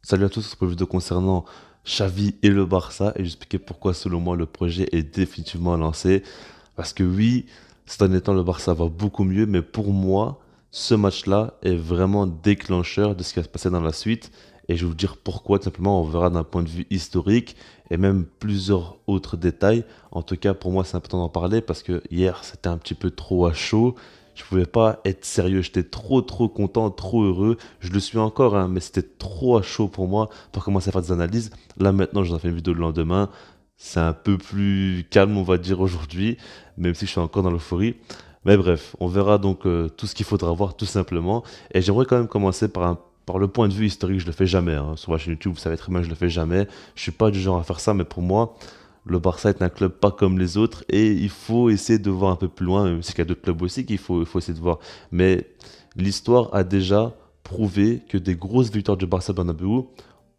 Salut à tous pour le vidéo concernant Xavi et le Barça et j'expliquais pourquoi selon moi le projet est définitivement lancé. Parce que oui, ces derniers temps le Barça va beaucoup mieux, mais pour moi, ce match-là est vraiment déclencheur de ce qui va se passer dans la suite. Et je vais vous dire pourquoi, tout simplement, on verra d'un point de vue historique et même plusieurs autres détails. En tout cas, pour moi, c'est important d'en parler parce que hier, c'était un petit peu trop à chaud. Je pouvais pas être sérieux, j'étais trop content, trop heureux. Je le suis encore, hein, mais c'était trop à chaud pour moi pour commencer à faire des analyses. Là maintenant, j'en ai fait une vidéo le lendemain. C'est un peu plus calme, on va dire, aujourd'hui, même si je suis encore dans l'euphorie. Mais bref, on verra donc tout ce qu'il faudra voir, tout simplement. Et j'aimerais quand même commencer par le point de vue historique. Je le fais jamais, hein. Sur ma chaîne YouTube, vous savez très bien que je le fais jamais. Je suis pas du genre à faire ça, mais pour moi, le Barça est un club pas comme les autres et il faut essayer de voir un peu plus loin, même s'il y a d'autres clubs aussi qu'il faut essayer de voir. Mais l'histoire a déjà prouvé que des grosses victoires du Barça Bernabéu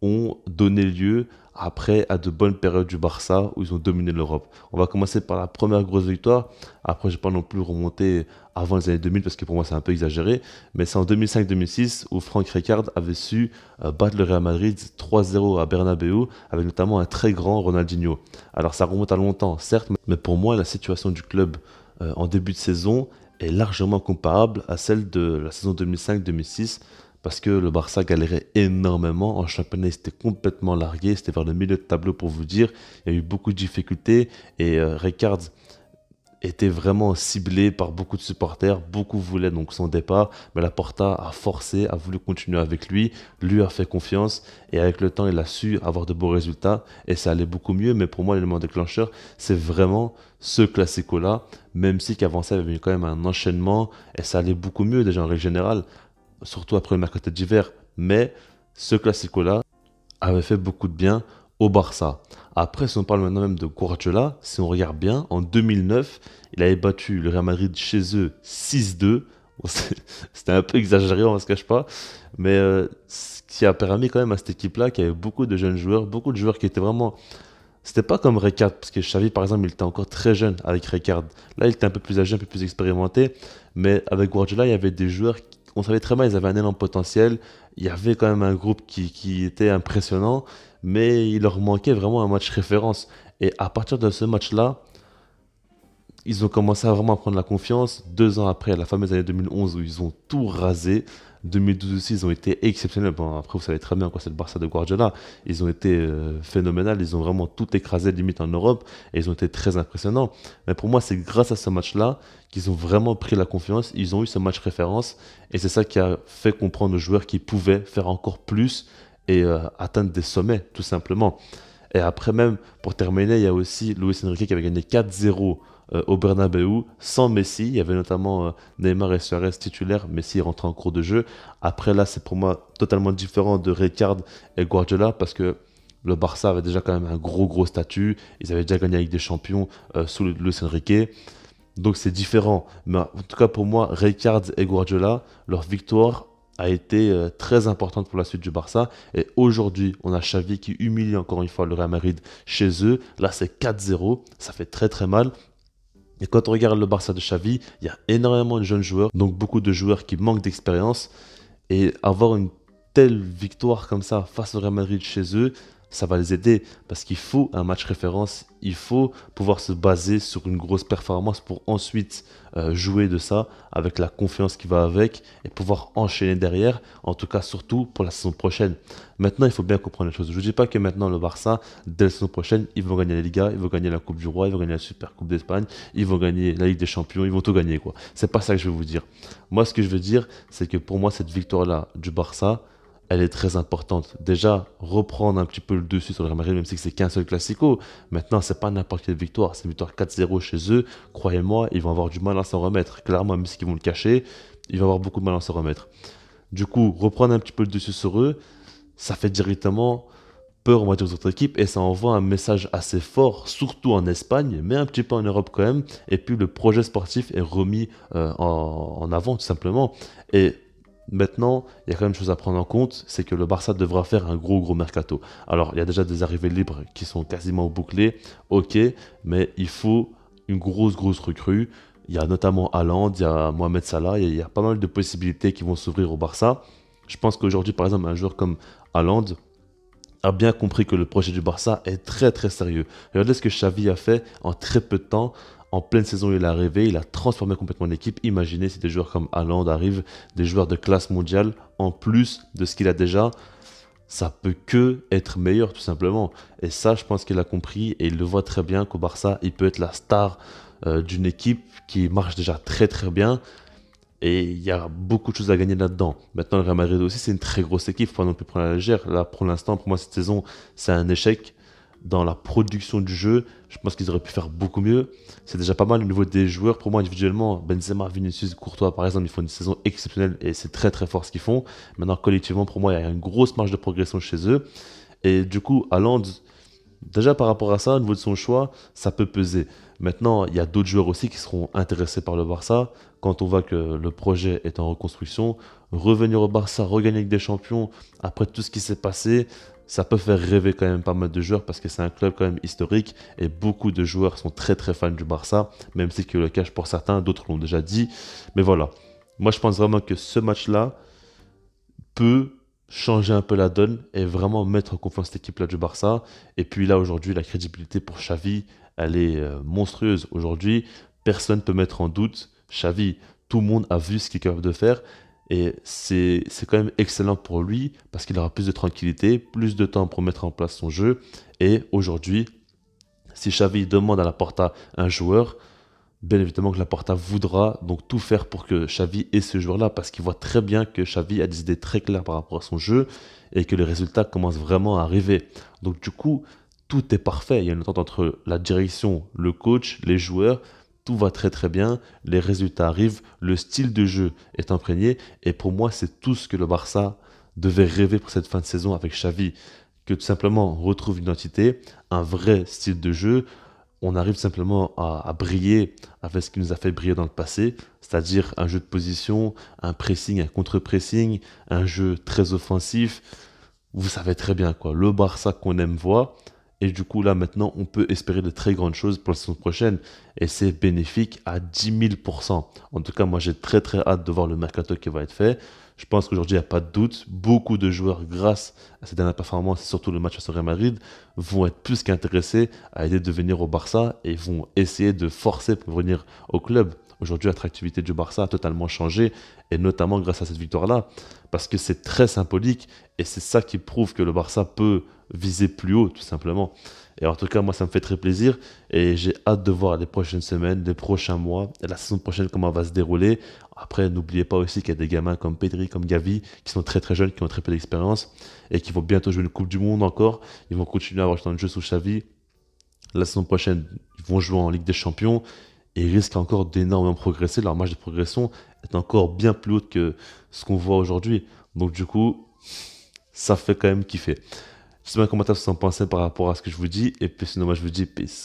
ont donné lieu après à de bonnes périodes du Barça où ils ont dominé l'Europe. On va commencer par la première grosse victoire. Après, je ne vais pas non plus remonter avant les années 2000 parce que pour moi c'est un peu exagéré. Mais c'est en 2005-2006 où Franck Rijkaard avait su battre le Real Madrid 3-0 à Bernabéu avec notamment un très grand Ronaldinho. Alors ça remonte à longtemps, certes, mais pour moi la situation du club en début de saison est largement comparable à celle de la saison 2005-2006 parce que le Barça galérait énormément. En championnat, c'était complètement largué. C'était vers le milieu de tableau pour vous dire. Il y a eu beaucoup de difficultés et Rijkaard était vraiment ciblé par beaucoup de supporters. Beaucoup voulaient donc son départ, mais Laporta a forcé, a voulu continuer avec lui, lui a fait confiance et avec le temps, il a su avoir de beaux résultats et ça allait beaucoup mieux. Mais pour moi, l'élément déclencheur, c'est vraiment ce classico-là, même si qu'avant ça, il y avait quand même un enchaînement et ça allait beaucoup mieux déjà en règle générale, surtout après le mercato d'hiver. Mais ce classico-là avait fait beaucoup de bien au Barça. Après, si on parle maintenant même de Guardiola, si on regarde bien, en 2009, il avait battu le Real Madrid chez eux 6-2. Bon, c'était un peu exagéré, on ne se cache pas. Mais ce qui a permis quand même à cette équipe-là, qui avait beaucoup de jeunes joueurs, beaucoup de joueurs qui étaient vraiment... C'était pas comme Rijkaard, parce que Xavi, par exemple, il était encore très jeune avec Rijkaard. Là, il était un peu plus âgé, un peu plus expérimenté. Mais avec Guardiola, il y avait des joueurs, on savait très bien, ils avaient un énorme potentiel. Il y avait quand même un groupe qui était impressionnant, mais il leur manquait vraiment un match référence. Et à partir de ce match-là, ils ont commencé à vraiment prendre la confiance. 2 ans après, la fameuse année 2011 où ils ont tout rasé. 2012 aussi, ils ont été exceptionnels. Bon, après, vous savez très bien quoi c'est le Barça de Guardiola. Ils ont été phénoménales. Ils ont vraiment tout écrasé, limite en Europe. Et ils ont été très impressionnants. Mais pour moi, c'est grâce à ce match-là qu'ils ont vraiment pris la confiance. Ils ont eu ce match référence. Et c'est ça qui a fait comprendre aux joueurs qu'ils pouvaient faire encore plus et atteindre des sommets, tout simplement. Et après même, pour terminer, il y a aussi Luis Enrique qui avait gagné 4-0 au Bernabeu sans Messi. Il y avait notamment Neymar et Suarez titulaires. Messi est rentré en cours de jeu. Après là, c'est pour moi totalement différent de Rijkaard et Guardiola parce que le Barça avait déjà quand même un gros statut. Ils avaient déjà gagné avec des champions sous Luis Enrique. Donc c'est différent. Mais en tout cas pour moi, Rijkaard et Guardiola, leur victoire a été très importante pour la suite du Barça. Et aujourd'hui, on a Xavi qui humilie encore une fois le Real Madrid chez eux. Là, c'est 4-0. Ça fait très mal. Et quand on regarde le Barça de Xavi, il y a énormément de jeunes joueurs, donc beaucoup de joueurs qui manquent d'expérience. Et avoir une telle victoire comme ça face au Real Madrid chez eux, ça va les aider parce qu'il faut un match référence, il faut pouvoir se baser sur une grosse performance pour ensuite jouer de ça avec la confiance qui va avec et pouvoir enchaîner derrière, en tout cas surtout pour la saison prochaine. Maintenant, il faut bien comprendre les choses. Je ne dis pas que maintenant le Barça, dès la saison prochaine, ils vont gagner la Liga, ils vont gagner la Coupe du Roi, ils vont gagner la Super Coupe d'Espagne, ils vont gagner la Ligue des Champions, ils vont tout gagner quoi. C'est pas ça que je veux vous dire. Moi, ce que je veux dire, c'est que pour moi, cette victoire-là du Barça, elle est très importante. Déjà, reprendre un petit peu le dessus sur le Real Madrid, même si c'est qu'un seul classico. Maintenant, c'est pas n'importe quelle victoire. C'est une victoire 4-0 chez eux. Croyez-moi, ils vont avoir du mal à s'en remettre. Clairement, même s'ils vont le cacher, ils vont avoir beaucoup de mal à s'en remettre. Du coup, reprendre un petit peu le dessus sur eux, ça fait directement peur, on va dire, aux autres équipes et ça envoie un message assez fort, surtout en Espagne, mais un petit peu en Europe quand même. Et puis, le projet sportif est remis en avant, tout simplement. Et maintenant, il y a quand même une chose à prendre en compte, c'est que le Barça devra faire un gros mercato. Alors, il y a déjà des arrivées libres qui sont quasiment bouclées, ok, mais il faut une grosse recrue. Il y a notamment Haaland, il y a Mohamed Salah, il y a pas mal de possibilités qui vont s'ouvrir au Barça. Je pense qu'aujourd'hui, par exemple, un joueur comme Haaland, a bien compris que le projet du Barça est très très sérieux. Regardez ce que Xavi a fait en très peu de temps. En pleine saison, il est arrivé, il a transformé complètement l'équipe. Imaginez si des joueurs comme Haaland arrivent, des joueurs de classe mondiale, en plus de ce qu'il a déjà, ça peut que être meilleur tout simplement. Et ça, je pense qu'il a compris et il le voit très bien qu'au Barça, il peut être la star d'une équipe qui marche déjà très très bien. Et il y a beaucoup de choses à gagner là-dedans. Maintenant, le Real Madrid aussi, c'est une très grosse équipe. Il ne faut pas non plus prendre à la légère. Là, pour l'instant, pour moi, cette saison, c'est un échec dans la production du jeu. Je pense qu'ils auraient pu faire beaucoup mieux. C'est déjà pas mal au niveau des joueurs. Pour moi, individuellement, Benzema, Vinicius, Courtois, par exemple, ils font une saison exceptionnelle et c'est très très fort ce qu'ils font. Maintenant, collectivement, pour moi, il y a une grosse marge de progression chez eux. Et du coup, Haaland, déjà par rapport à ça, au niveau de son choix, ça peut peser. Maintenant, il y a d'autres joueurs aussi qui seront intéressés par le Barça. Quand on voit que le projet est en reconstruction, revenir au Barça, regagner avec des champions, après tout ce qui s'est passé, ça peut faire rêver quand même pas mal de joueurs parce que c'est un club quand même historique et beaucoup de joueurs sont très très fans du Barça, même si c'est le cas pour certains, d'autres l'ont déjà dit. Mais voilà, moi je pense vraiment que ce match-là peut changer un peu la donne et vraiment mettre en confiance cette équipe-là du Barça. Et puis là, aujourd'hui, la crédibilité pour Xavi, elle est monstrueuse. Aujourd'hui, personne ne peut mettre en doute Xavi. Tout le monde a vu ce qu'il est capable de faire. Et c'est quand même excellent pour lui parce qu'il aura plus de tranquillité, plus de temps pour mettre en place son jeu. Et aujourd'hui, si Xavi demande à la Porta un joueur, bien évidemment que Laporta voudra donc tout faire pour que Xavi ait ce joueur-là parce qu'il voit très bien que Xavi a des idées très claires par rapport à son jeu et que les résultats commencent vraiment à arriver. Donc du coup, tout est parfait. Il y a une entente entre la direction, le coach, les joueurs. Tout va très très bien, les résultats arrivent, le style de jeu est imprégné et pour moi c'est tout ce que le Barça devait rêver pour cette fin de saison avec Xavi, que tout simplement on retrouve une identité, un vrai style de jeu, on arrive simplement à briller avec ce qui nous a fait briller dans le passé, c'est-à-dire un jeu de position, un pressing, un contre-pressing, un jeu très offensif. Vous savez très bien quoi, le Barça qu'on aime voir. Et du coup, là, maintenant, on peut espérer de très grandes choses pour la saison prochaine. Et c'est bénéfique à 10 000%. En tout cas, moi, j'ai très, très hâte de voir le mercato qui va être fait. Je pense qu'aujourd'hui, il n'y a pas de doute. Beaucoup de joueurs, grâce à ces dernières performances, et surtout le match face au Real Madrid, vont être plus qu'intéressés à aider de venir au Barça et vont essayer de forcer pour venir au club. Aujourd'hui, l'attractivité du Barça a totalement changé, et notamment grâce à cette victoire-là, parce que c'est très symbolique, et c'est ça qui prouve que le Barça peut viser plus haut, tout simplement. Et en tout cas, moi, ça me fait très plaisir, et j'ai hâte de voir les prochaines semaines, les prochains mois, et la saison prochaine, comment elle va se dérouler. Après, n'oubliez pas aussi qu'il y a des gamins comme Pedri, comme Gavi, qui sont très très jeunes, qui ont très peu d'expérience, et qui vont bientôt jouer une Coupe du Monde encore. Ils vont continuer à avoir du temps de jeu sous Xavi. La saison prochaine, ils vont jouer en Ligue des Champions et ils risquent encore d'énormément progresser. Leur marge de progression est encore bien plus haute que ce qu'on voit aujourd'hui. Donc du coup, ça fait quand même kiffer. Je sais pas comment vous en pensez par rapport à ce que je vous dis. Et puis sinon, moi je vous dis peace.